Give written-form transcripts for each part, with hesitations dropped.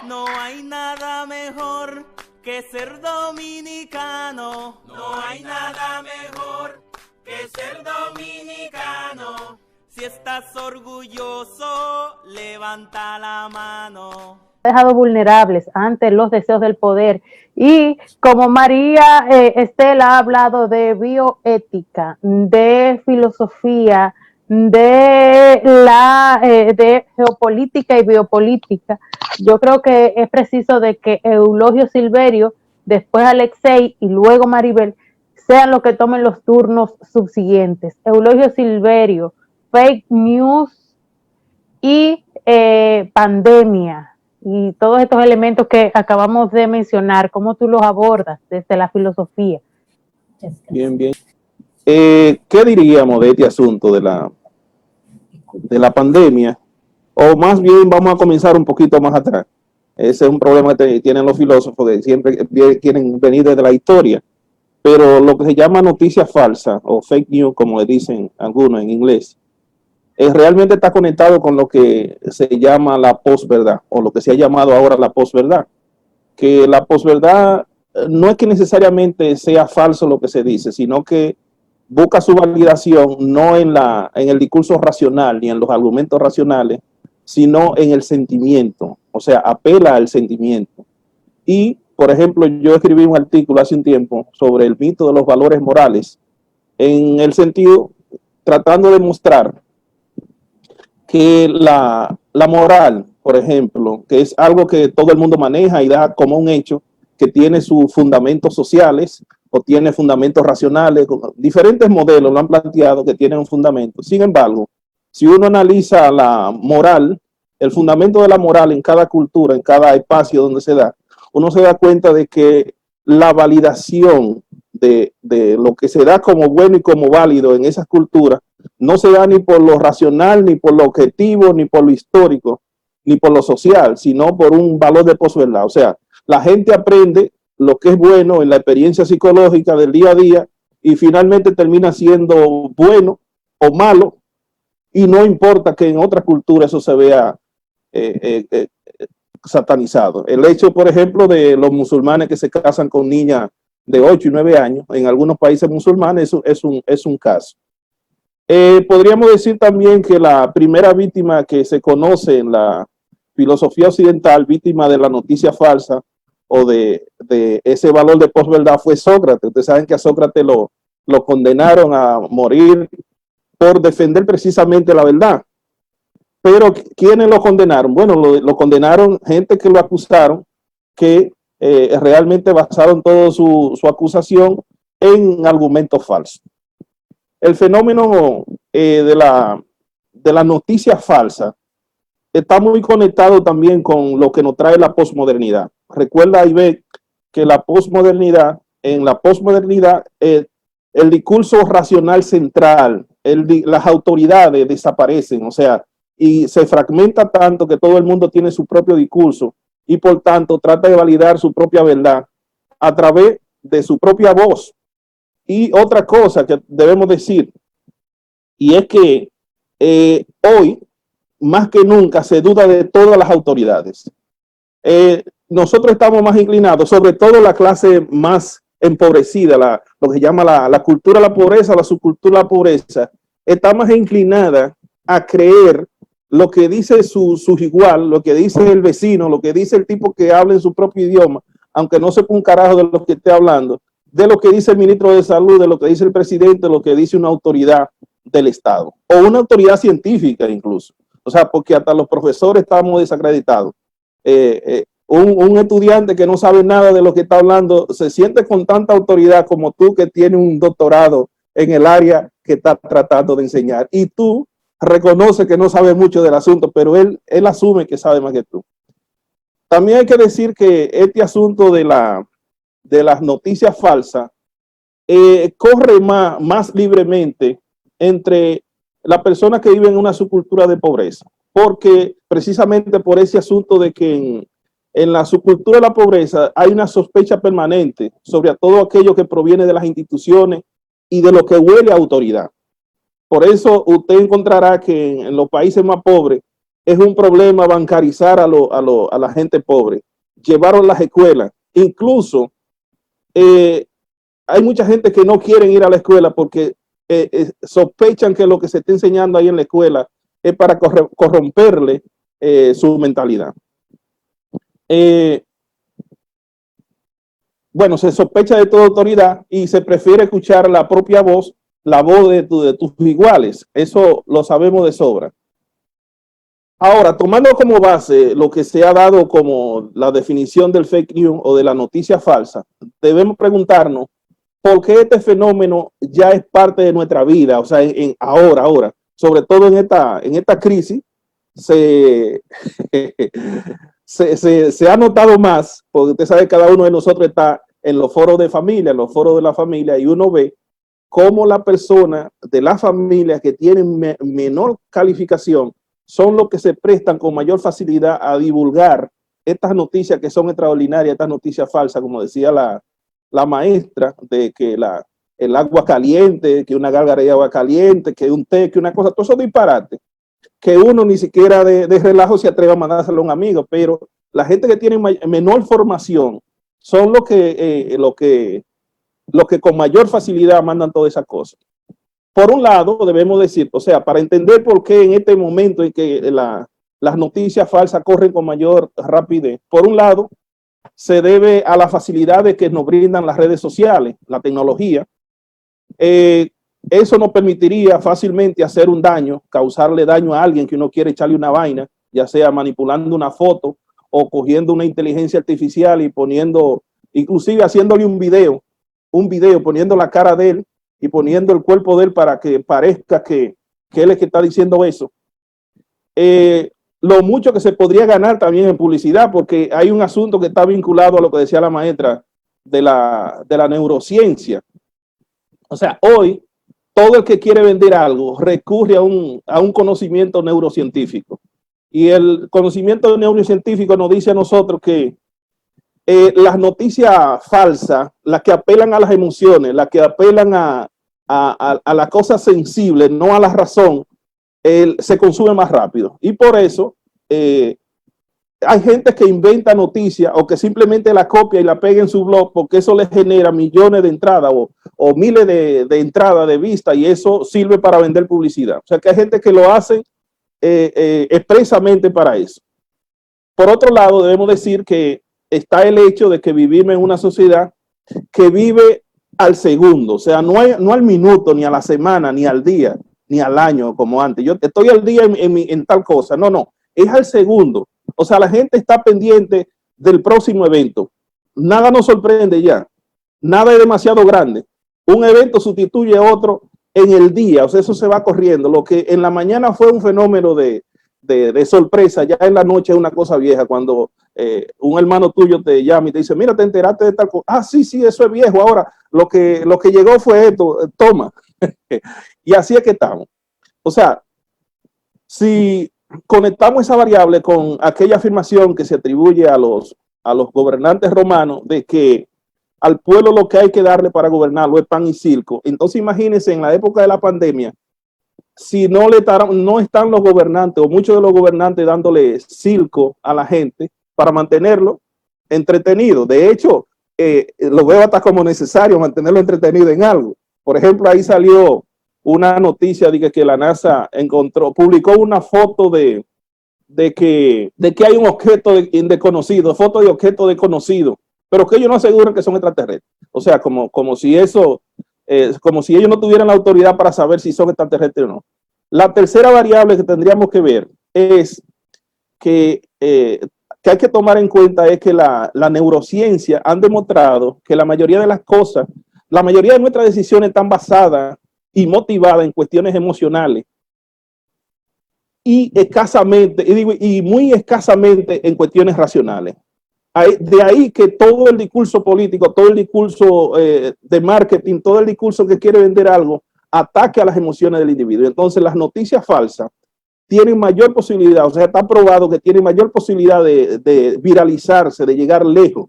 No hay nada mejor que ser dominicano. No hay nada mejor que ser dominicano. Si estás orgulloso, levanta la mano. Dejado vulnerables ante los deseos del poder. Y como María Estela ha hablado de bioética, de filosofía, de geopolítica y biopolítica, yo creo que es preciso de que Eulogio Silverio, después Alexei y luego Maribel sean los que tomen los turnos subsiguientes. Eulogio Silverio, fake news y pandemia y todos estos elementos que acabamos de mencionar, ¿cómo tú los abordas desde la filosofía? Bien, bien. ¿Qué diríamos de este asunto de la pandemia? O más bien vamos a comenzar un poquito más atrás. Ese es un problema que tienen los filósofos, que siempre quieren venir desde la historia. Pero lo que se llama noticia falsa o fake news, como le dicen algunos en inglés, realmente está conectado con lo que se llama la posverdad, o lo que se ha llamado ahora la posverdad. Que la posverdad no es que necesariamente sea falso lo que se dice, sino que busca su validación no en el discurso racional ni en los argumentos racionales, sino en el sentimiento, o sea, apela al sentimiento. Y, por ejemplo, yo escribí un artículo hace un tiempo sobre el mito de los valores morales, en el sentido, tratando de mostrar que la moral, por ejemplo, que es algo que todo el mundo maneja y da como un hecho, que tiene sus fundamentos sociales o tiene fundamentos racionales, diferentes modelos lo han planteado que tienen un fundamento. Sin embargo, si uno analiza la moral, el fundamento de la moral en cada cultura, en cada espacio donde se da, uno se da cuenta de que la validación de lo que se da como bueno y como válido en esas culturas no se da ni por lo racional, ni por lo objetivo, ni por lo histórico, ni por lo social, sino por un valor de posverdad. O sea, la gente aprende lo que es bueno en la experiencia psicológica del día a día y finalmente termina siendo bueno o malo, y no importa que en otra cultura eso se vea satanizado. El hecho, por ejemplo, de los musulmanes que se casan con niñas de 8 y 9 años, en algunos países musulmanes, es un caso. Podríamos decir también que la primera víctima que se conoce en la filosofía occidental, víctima de la noticia falsa o de ese valor de posverdad, fue Sócrates. Ustedes saben que a Sócrates lo condenaron a morir por defender precisamente la verdad. Pero ¿quiénes lo condenaron? Bueno, lo condenaron gente que lo acusaron, que realmente basaron toda su acusación en argumentos falsos. El fenómeno de la noticia falsa está muy conectado también con lo que nos trae la posmodernidad. Recuerda, Ivette, que en la posmodernidad, el discurso racional central, las autoridades desaparecen, o sea, y se fragmenta tanto que todo el mundo tiene su propio discurso y por tanto trata de validar su propia verdad a través de su propia voz. Y otra cosa que debemos decir, y es que hoy, más que nunca, se duda de todas las autoridades. Nosotros estamos más inclinados, sobre todo la clase más empobrecida, lo que se llama la cultura de la pobreza, la subcultura de la pobreza, está más inclinada a creer lo que dice su igual, lo que dice el vecino, lo que dice el tipo que habla en su propio idioma, aunque no sepa un carajo de lo que esté hablando, de lo que dice el ministro de Salud, de lo que dice el presidente, de lo que dice una autoridad del Estado, o una autoridad científica incluso. O sea, porque hasta los profesores estamos desacreditados. Un estudiante que no sabe nada de lo que está hablando se siente con tanta autoridad como tú, que tienes un doctorado en el área que está tratando de enseñar. Y tú reconoces que no sabe mucho del asunto, pero él asume que sabe más que tú. También hay que decir que este asunto de las noticias falsas corre más libremente entre las personas que viven en una subcultura de pobreza, porque precisamente por ese asunto de que en la subcultura de la pobreza hay una sospecha permanente sobre todo aquello que proviene de las instituciones y de lo que huele a autoridad. Por eso usted encontrará que en los países más pobres es un problema bancarizar a la gente pobre, llevarlo a las escuelas. Incluso hay mucha gente que no quieren ir a la escuela porque sospechan que lo que se está enseñando ahí en la escuela es para corromperle su mentalidad. Bueno, se sospecha de toda autoridad y se prefiere escuchar la propia voz, la voz de tus iguales. Eso lo sabemos de sobra. Ahora, tomando como base lo que se ha dado como la definición del fake news o de la noticia falsa, debemos preguntarnos por qué este fenómeno ya es parte de nuestra vida, o sea, ahora, sobre todo en esta crisis, se ha notado más, porque usted sabe que cada uno de nosotros está en los foros de familia, en los foros de la familia, y uno ve cómo las personas de la familia que tienen menor calificación son los que se prestan con mayor facilidad a divulgar estas noticias que son extraordinarias, estas noticias falsas, como decía la maestra, de que el agua caliente, que una gárgara de agua caliente, que un té, que una cosa, todo eso disparate, que uno ni siquiera de relajo se atreve a mandárselo a un amigo, pero la gente que tiene menor formación son los que con mayor facilidad mandan todas esas cosas. Por un lado, debemos decir, o sea, para entender por qué en este momento en que las noticias falsas corren con mayor rapidez, por un lado, se debe a la facilidad de que nos brindan las redes sociales, la tecnología. Eso nos permitiría fácilmente hacer un daño, causarle daño a alguien que uno quiere echarle una vaina, ya sea manipulando una foto o cogiendo una inteligencia artificial y poniendo, inclusive haciéndole un video, poniendo la cara de él y poniendo el cuerpo de él para que parezca que él es que está diciendo eso. Lo mucho que se podría ganar también en publicidad, porque hay un asunto que está vinculado a lo que decía la maestra de la neurociencia. O sea, hoy todo el que quiere vender algo recurre a un conocimiento neurocientífico. Y el conocimiento neurocientífico nos dice a nosotros que las noticias falsas, las que apelan a las emociones, las que apelan a las cosas sensibles, no a la razón, se consume más rápido. Y por eso hay gente que inventa noticias o que simplemente la copia y la pega en su blog porque eso les genera millones de entradas o miles de entradas de vista, y eso sirve para vender publicidad. O sea que hay gente que lo hace expresamente para eso. Por otro lado, debemos decir que está el hecho de que vivimos en una sociedad que vive al segundo, o sea, no al minuto, ni a la semana, ni al día, ni al año como antes. Yo estoy al día en tal cosa. No, es al segundo. O sea, la gente está pendiente del próximo evento. Nada nos sorprende ya. Nada es demasiado grande. Un evento sustituye a otro en el día. O sea, eso se va corriendo. Lo que en la mañana fue un fenómeno de sorpresa, ya en la noche es una cosa vieja. Cuando un hermano tuyo te llama y te dice, mira, te enteraste de tal cosa. Ah, sí, eso es viejo. Ahora, lo que llegó fue esto. Toma. Y así es que estamos. O sea, si conectamos esa variable con aquella afirmación que se atribuye a los gobernantes romanos de que al pueblo lo que hay que darle para gobernarlo es pan y circo, entonces imagínense en la época de la pandemia, si no están los gobernantes o muchos de los gobernantes dándole circo a la gente para mantenerlo entretenido. De hecho, lo veo hasta como necesario mantenerlo entretenido en algo. Por ejemplo, ahí salió una noticia de que la NASA publicó una foto de que hay un objeto desconocido, foto de objeto desconocido, pero que ellos no aseguran que son extraterrestres. O sea, como si ellos no tuvieran la autoridad para saber si son extraterrestres o no. La tercera variable que tendríamos que ver es que hay que tomar en cuenta es que la neurociencia han demostrado que la mayoría de las cosas, la mayoría de nuestras decisiones están basadas y motivadas en cuestiones emocionales y muy escasamente en cuestiones racionales. De ahí que todo el discurso político, todo el discurso de marketing, todo el discurso que quiere vender algo, ataque a las emociones del individuo. Entonces las noticias falsas tienen mayor posibilidad, o sea, está probado que tienen mayor posibilidad de viralizarse, de llegar lejos.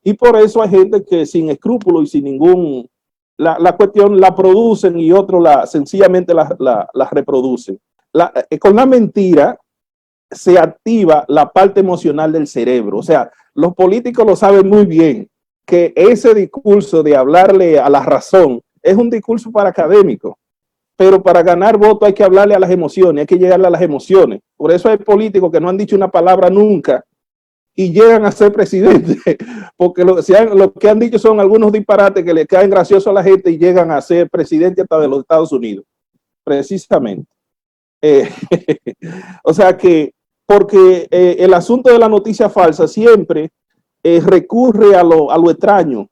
Y por eso hay gente que sin escrúpulos y sin ningún... La cuestión la producen y otros sencillamente la reproducen. Con la mentira se activa la parte emocional del cerebro. O sea, los políticos lo saben muy bien, que ese discurso de hablarle a la razón es un discurso para académicos, pero para ganar votos hay que hablarle a las emociones, hay que llegarle a las emociones. Por eso hay políticos que no han dicho una palabra nunca y llegan a ser presidentes, porque lo que han dicho son algunos disparates que le caen graciosos a la gente y llegan a ser presidente hasta de los Estados Unidos, precisamente. O sea que, porque el asunto de la noticia falsa siempre recurre a lo extraño,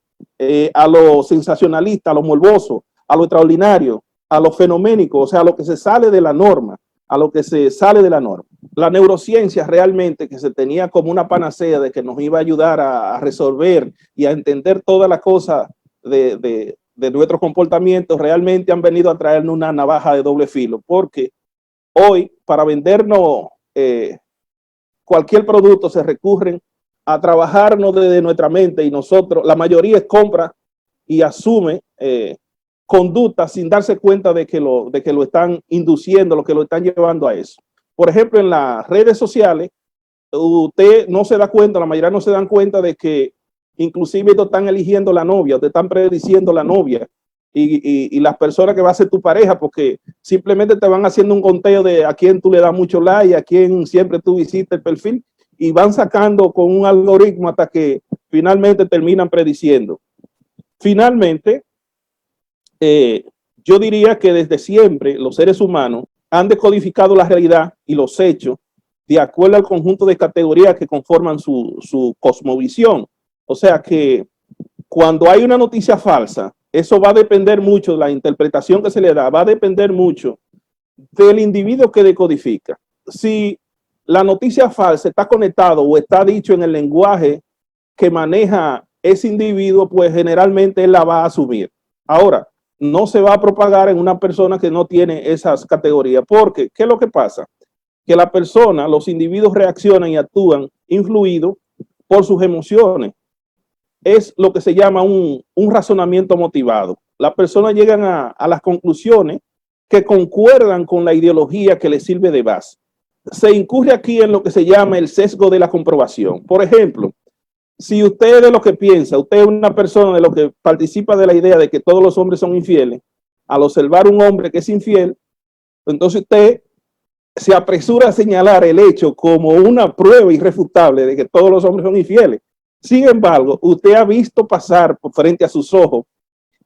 a lo sensacionalista, a lo morboso, a lo extraordinario, a lo fenoménico, o sea, a lo que se sale de la norma, a lo que se sale de la norma. La neurociencia realmente, que se tenía como una panacea de que nos iba a ayudar a resolver y a entender todas las cosas de nuestros comportamientos, realmente han venido a traernos una navaja de doble filo, porque hoy para vendernos cualquier producto se recurren a trabajarnos desde nuestra mente, y nosotros, la mayoría compra y asume conductas sin darse cuenta de que lo están induciendo, lo que lo están llevando a eso. Por ejemplo, en las redes sociales, usted no se da cuenta, la mayoría no se dan cuenta de que inclusive te están eligiendo la novia, te están prediciendo la novia y las personas que va a ser tu pareja, porque simplemente te van haciendo un conteo de a quién tú le das mucho like, a quién siempre tú visitas el perfil, y van sacando con un algoritmo hasta que finalmente terminan prediciendo. Finalmente, yo diría que desde siempre los seres humanos han decodificado la realidad y los hechos de acuerdo al conjunto de categorías que conforman su cosmovisión. O sea que cuando hay una noticia falsa, eso va a depender mucho de la interpretación que se le da, va a depender mucho del individuo que decodifica. Si la noticia falsa está conectado o está dicho en el lenguaje que maneja ese individuo, pues generalmente él la va a asumir. Ahora, no se va a propagar en una persona que no tiene esas categorías, porque ¿qué es lo que pasa? Que la persona, los individuos reaccionan y actúan influidos por sus emociones. Es lo que se llama un razonamiento motivado. Las personas llegan a las conclusiones que concuerdan con la ideología que les sirve de base. Se incurre aquí en lo que se llama el sesgo de la comprobación. Por ejemplo, si usted es de lo que piensa, usted es una persona de lo que participa de la idea de que todos los hombres son infieles, al observar un hombre que es infiel, entonces usted se apresura a señalar el hecho como una prueba irrefutable de que todos los hombres son infieles. Sin embargo, usted ha visto pasar por frente a sus ojos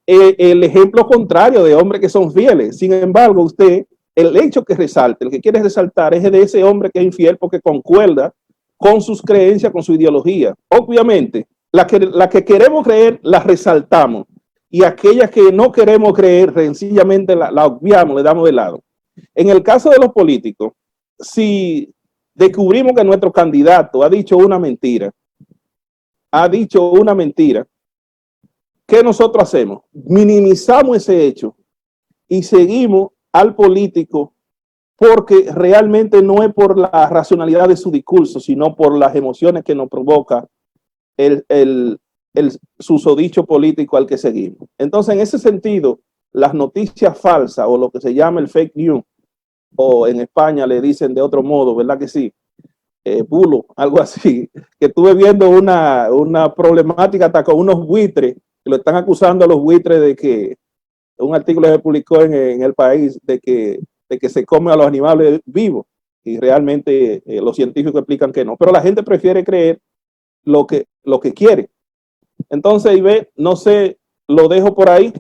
el ejemplo contrario de hombres que son fieles. Sin embargo, usted, el hecho que resalta, el que quiere resaltar es de ese hombre que es infiel porque concuerda con sus creencias, con su ideología. Obviamente, la que queremos creer, la resaltamos. Y aquellas que no queremos creer, sencillamente la obviamos, le damos de lado. En el caso de los políticos, si descubrimos que nuestro candidato ha dicho una mentira, ¿qué nosotros hacemos? Minimizamos ese hecho y seguimos al político porque realmente no es por la racionalidad de su discurso, sino por las emociones que nos provoca el susodicho político al que seguimos. Entonces, en ese sentido, las noticias falsas o lo que se llama el fake news, o en España le dicen de otro modo, ¿verdad que sí? Bulo, algo así, que estuve viendo una problemática hasta con unos buitres, que lo están acusando a los buitres de que, un artículo se publicó en El País, de que se come a los animales vivos, y realmente los científicos explican que no, pero la gente prefiere creer lo que quiere. Entonces, Ibe, no sé, lo dejo por ahí.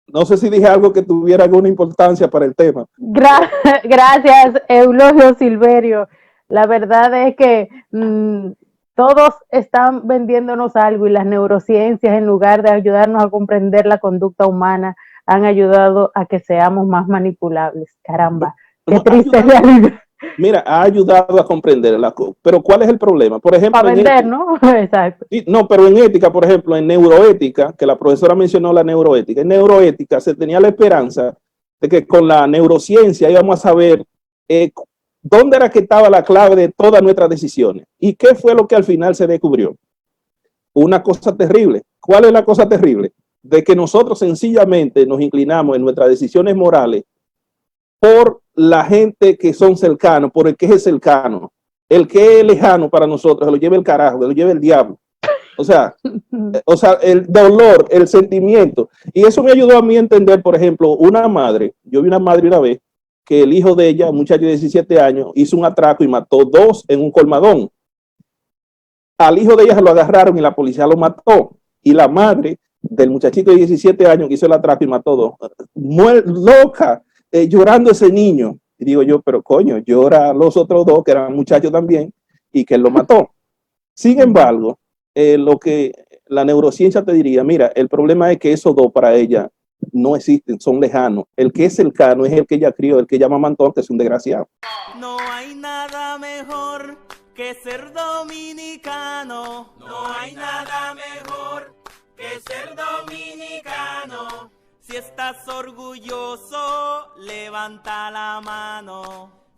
No sé si dije algo que tuviera alguna importancia para el tema. Gracias, Eulogio Silverio. La verdad es que todos están vendiéndonos algo y las neurociencias, en lugar de ayudarnos a comprender la conducta humana, han ayudado a que seamos más manipulables. Caramba, qué triste realidad. Mira, ha ayudado a comprenderla, pero ¿cuál es el problema? Por ejemplo, para vender, ¿no? Exacto. No, pero en ética, por ejemplo, en neuroética, que la profesora mencionó la neuroética, en neuroética se tenía la esperanza de que con la neurociencia íbamos a saber dónde era que estaba la clave de todas nuestras decisiones. ¿Y qué fue lo que al final se descubrió? Una cosa terrible. ¿Cuál es la cosa terrible? De que nosotros sencillamente nos inclinamos en nuestras decisiones morales por la gente que son cercanos, por el que es cercano. El que es lejano para nosotros, se lo lleva el carajo, se lo lleva el diablo. O sea, el dolor, el sentimiento. Y eso me ayudó a mí a entender, por ejemplo, una madre. Yo vi una madre una vez que el hijo de ella, un muchacho de 17 años, hizo un atraco y mató 2 en un colmadón. Al hijo de ella se lo agarraron y la policía lo mató. Y la madre del muchachito de 17 años que hizo el atraco y mató 2, loca, llorando ese niño. Y digo yo, pero coño, llora los otros 2 que eran muchachos también y que él lo mató. Sin embargo, lo que la neurociencia te diría, mira, el problema es que esos 2 para ella no existen, son lejanos. El que es cercano es el que ella crió, el que llama Mantón, que es un desgraciado. No hay nada mejor que ser dominicano. No hay nada mejor que ser dominicano. Si estás orgulloso, levanta la mano.